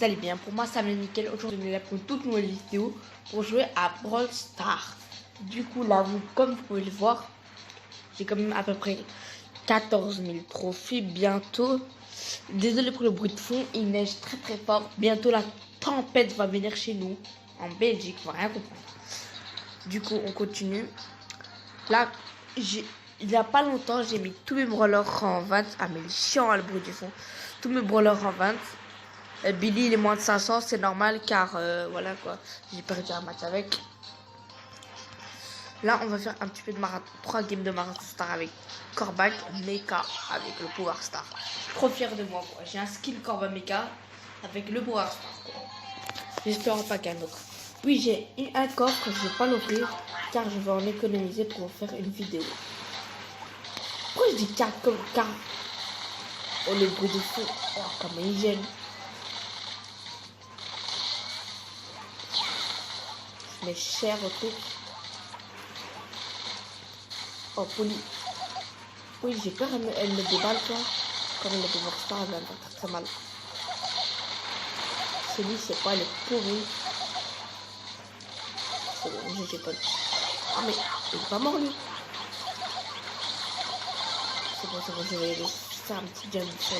allez bien. Pour moi, ça me nickel. Aujourd'hui, on est là pour une toute nouvelle vidéo pour jouer à Brawl Stars. Du coup, là, comme vous pouvez le voir, j'ai quand même à peu près 14 000 trophées bientôt. Désolé pour le bruit de fond, il neige très très fort. Bientôt, la tempête va venir chez nous, en Belgique, on va rien comprendre. Du coup, on continue. Là, il n'y a pas longtemps, j'ai mis tous mes brawlers en 20. Ah, mais il est chiant, le bruit du fond. Tous mes brawlers en 20. Billy, il est moins de 500, c'est normal car voilà quoi, j'ai perdu un match avec. Là, on va faire un petit peu de marathon, 3 games de marathon star avec Corbac, Mecha avec le Power Star. Je suis trop fier de moi quoi. J'ai un skill Corbac Mecha avec le Power Star quoi. J'espère pas qu'un autre. Oui, j'ai un coffre, je ne vais pas l'ouvrir car je vais en économiser pour faire une vidéo. Pourquoi je dis car comme car? Oh, le bruit de feu, oh, comment il gêne. Mais cher au truc. Oh, Poli. Oui, j'ai peur, elle me déballe, quoi. Comme elle me déballe pas, elle va me faire très mal. Celui, c'est pas, elle est pourrie. C'est bon, j'ai pas. Ah, mais il est pas mort, lui. C'est bon, je vais faire un petit jump sur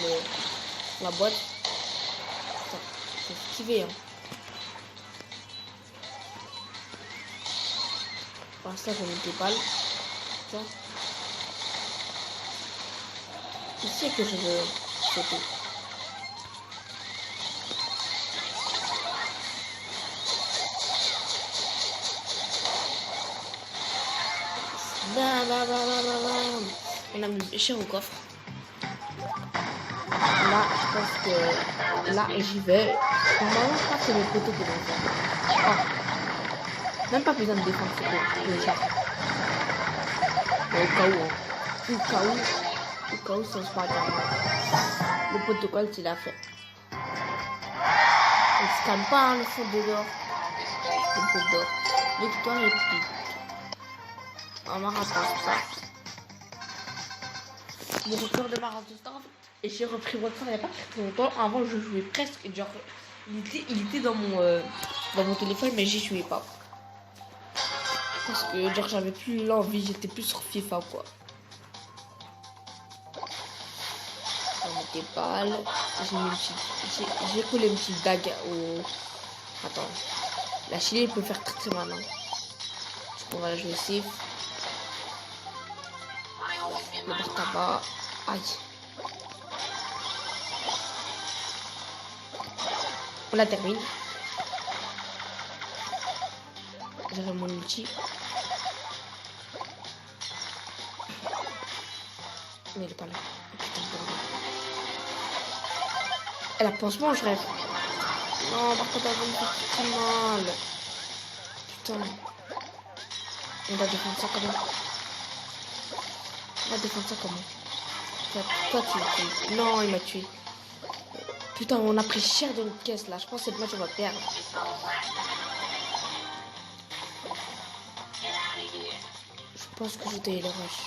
la boîte. Putain, j'ai esquivé, hein. Pour l'instant, je me déballe. Putain. Il sait que je veux sauter. Bam, bam, bam, bam, bam. On a mis cher au coffre. Là, je pense que là, j'y vais. Normalement, je crois que c'est mes poteaux qui vont faire. Oh. Même pas besoin de défendre ce coup déjà. Mais au cas où, hein. Au cas où, ça se passe. Le protocole, tu l'as fait. Il se calme pas, hein, le fond de l'or. Le fond d'or. Victoire et puis. On m'a rattrapé ça. Mon record de marathon star, en fait. Et j'ai repris votre il n'y a pas très longtemps. Avant, je jouais presque. Genre, il était dans mon téléphone, mais j'y jouais pas. Parce que genre, j'avais plus l'envie, j'étais plus sur FIFA quoi. On était pâle. J'ai collé une petite dague au. Attends. La Chili peut faire très très mal. Hein. On va la jouer safe. Le bar tabac. Aïe. On la termine. J'aurai mon ulti. Mais elle est pas là. Putain, elle a pansement, je rêve. Non, par contre, elle va me faire très mal. Putain. On va défendre ça comment? On va défendre ça comment? Toi, tu... Non, il m'a tué. Putain, on a pris cher de notre caisse là. Je pense que cette match, on va perdre. Je pense que je dois le rush.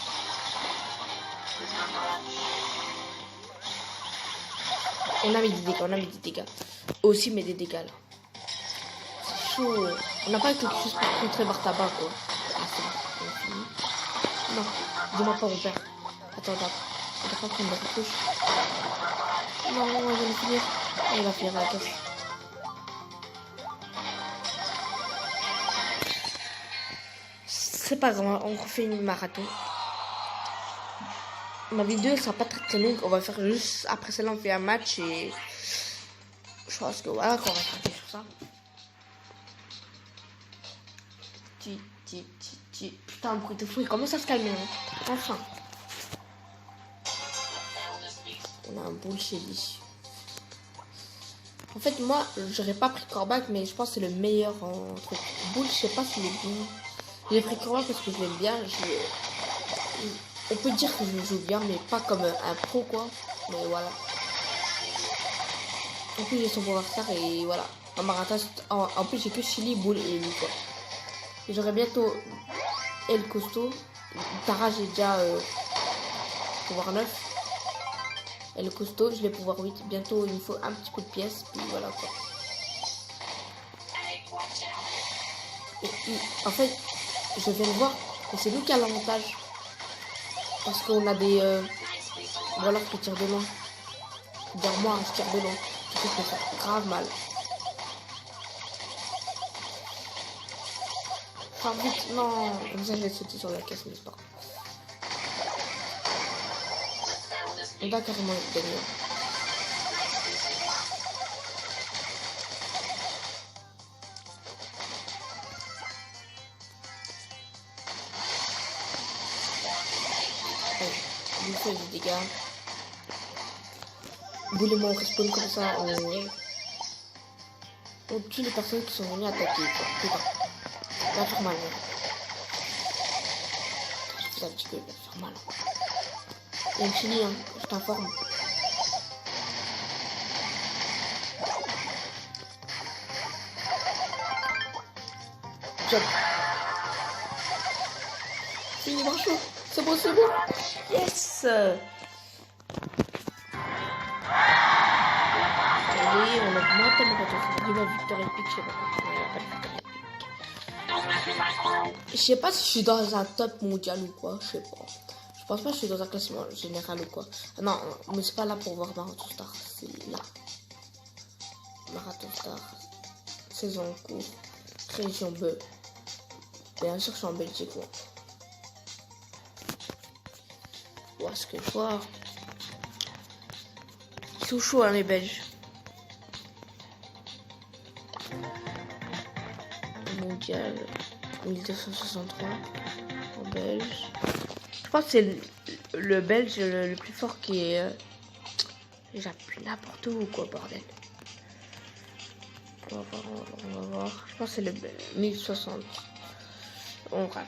On a mis des dégâts, Aussi, mais des dégâts là. C'est chaud. On n'a pas quelque chose pour contrer Bartaba quoi. Ah, c'est bon, on a fini. Non, dis-moi pas, on perd. Attends. On va pas prendre la retouche. Non, je vais finir. Il va finir la caisse. C'est pas grave, on refait une marathon. Ma vidéo sera pas très très longue. On va faire juste après celle-là, on fait un match et je pense que voilà qu'on va traiter sur ça. Putain, le bruit de fou, il commence à se calmer. Hein. Enfin. On a un bullshit ici. En fait, moi, j'aurais pas pris Corbac, mais je pense que c'est le meilleur en truc. Bull, je sais pas s'il est bon. J'ai pris Corbac parce que je l'aime bien. On peut dire que je joue bien, mais pas comme un pro, quoi. Mais voilà. En plus, j'ai son pouvoir star et voilà. En marathon, en plus, j'ai que Chili, Bull et lui, quoi. Et j'aurai bientôt El Costaud. Tara, j'ai déjà pouvoir 9. El Costaud, je vais pouvoir 8. Bientôt, il me faut un petit coup de pièce. Puis voilà, quoi. En fait, je vais le voir. Et c'est nous qui a l'avantage. Parce qu'on a des... Ou alors qui tirent de loin. Derrière moi, je tire de loin. Du coup, je me fais grave mal. Enfin, vite, non. Comme ça, je vais sauter sur la caisse, mais c'est pas grave. On va carrément gagner. Lui fait des dégâts. Boulement, on respawn comme ça. On tue les personnes qui sont venues attaquer. Putain. Ça va faire mal. Je fais un petit peu, ça va faire mal. Et on finit, hein. Je t'informe. Job. Fini, bravo. C'est bon, c'est bon. Yes. Allez, on augmente mon retour. Dis-moi victoire épique, je sais pas comment il n'y a pas de victoire épique. Je sais pas si je suis dans un top mondial ou quoi, je sais pas. Je pense pas que je suis dans un classement général ou quoi. Ah non, mais c'est pas là pour voir Marathon Star, c'est là. Marathon Star, saison en cours, région B. Bien sûr, je suis en Belgique, moi. Où est-ce que je vois? Ils sont chauds, hein, les Belges. Mondial 1263 en Belge. Je pense que c'est le Belge le plus fort qui est. J'appuie n'importe où, quoi, bordel. On va voir. Je pense que c'est le 1060. Bon, bref.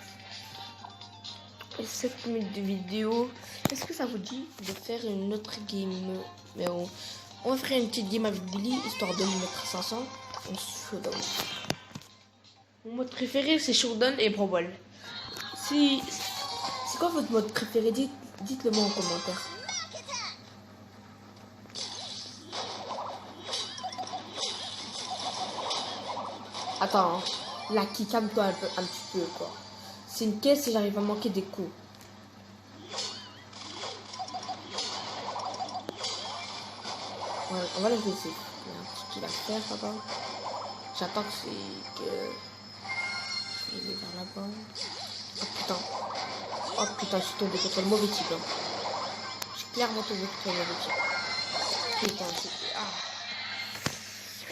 Et 7 minutes de vidéo. Est-ce que ça vous dit de faire une autre game? Mais on ferait une petite game avec Billy, histoire de lui mettre 500. On se showdown. Mon mode préféré, c'est Showdown et Brawl Ball. C'est quoi votre mode préféré? Dites-le moi en commentaire. Attends, hein. Là, qui calme-toi un petit peu, quoi. C'est une caisse et j'arrive à manquer des coups. Ouais, on va le laisser. Il y a un petit kill à faire, papa. J'attends que il est vers là-bas. Oh putain. Oh putain, je suis tombé contre le mauvais type. Hein. Je suis clairement tombé contre le mauvais type. Putain, c'était... Ah.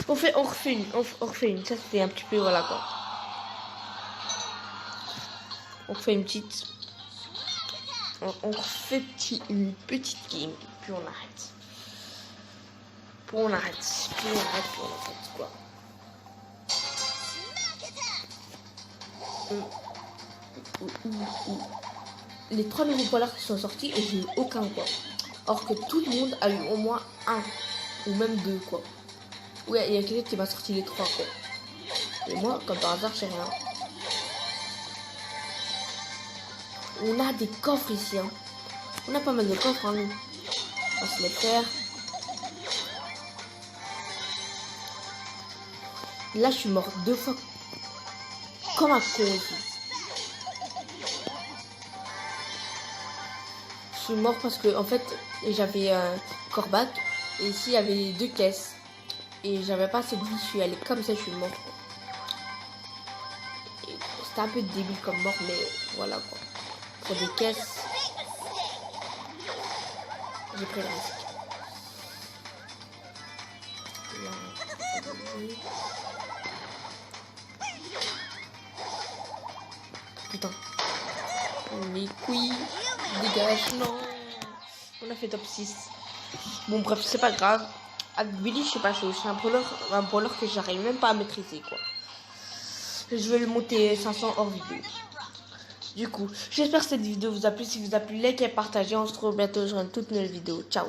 On refait une. Ça, c'était un petit peu, voilà quoi. On refait une petite... On refait une petite game. Puis on arrête. Puis on arrête quoi. Les 3 nouveaux polars qui sont sortis et j'ai eu aucun quoi. Or que tout le monde a eu au moins un ou même 2 quoi. Ouais, il y a quelqu'un qui m'a sorti les 3 quoi. Et moi, comme par hasard, j'ai rien. On a des coffres ici. Hein. On a pas mal de coffres en nous. On va se les faire. Là, je suis mort 2 fois. Comme un con. Je suis mort parce que en fait j'avais un corbac et ici il y avait 2 caisses et j'avais pas assez de vie. Je suis allé comme ça, je suis mort. C'était un peu débile comme mort, mais voilà quoi. Pour des caisses, j'ai pris le risque. Là, putain. Les couilles. Dégage, non. On a fait top 6. Bon, bref, c'est pas grave. Avec Billy, je sais pas, c'est un brawler que j'arrive même pas à maîtriser, quoi. Je vais le monter 500 hors vidéo. Du coup, j'espère que cette vidéo vous a plu. Si vous a plu, likez et partagez. On se retrouve bientôt sur une toute nouvelle vidéo. Ciao.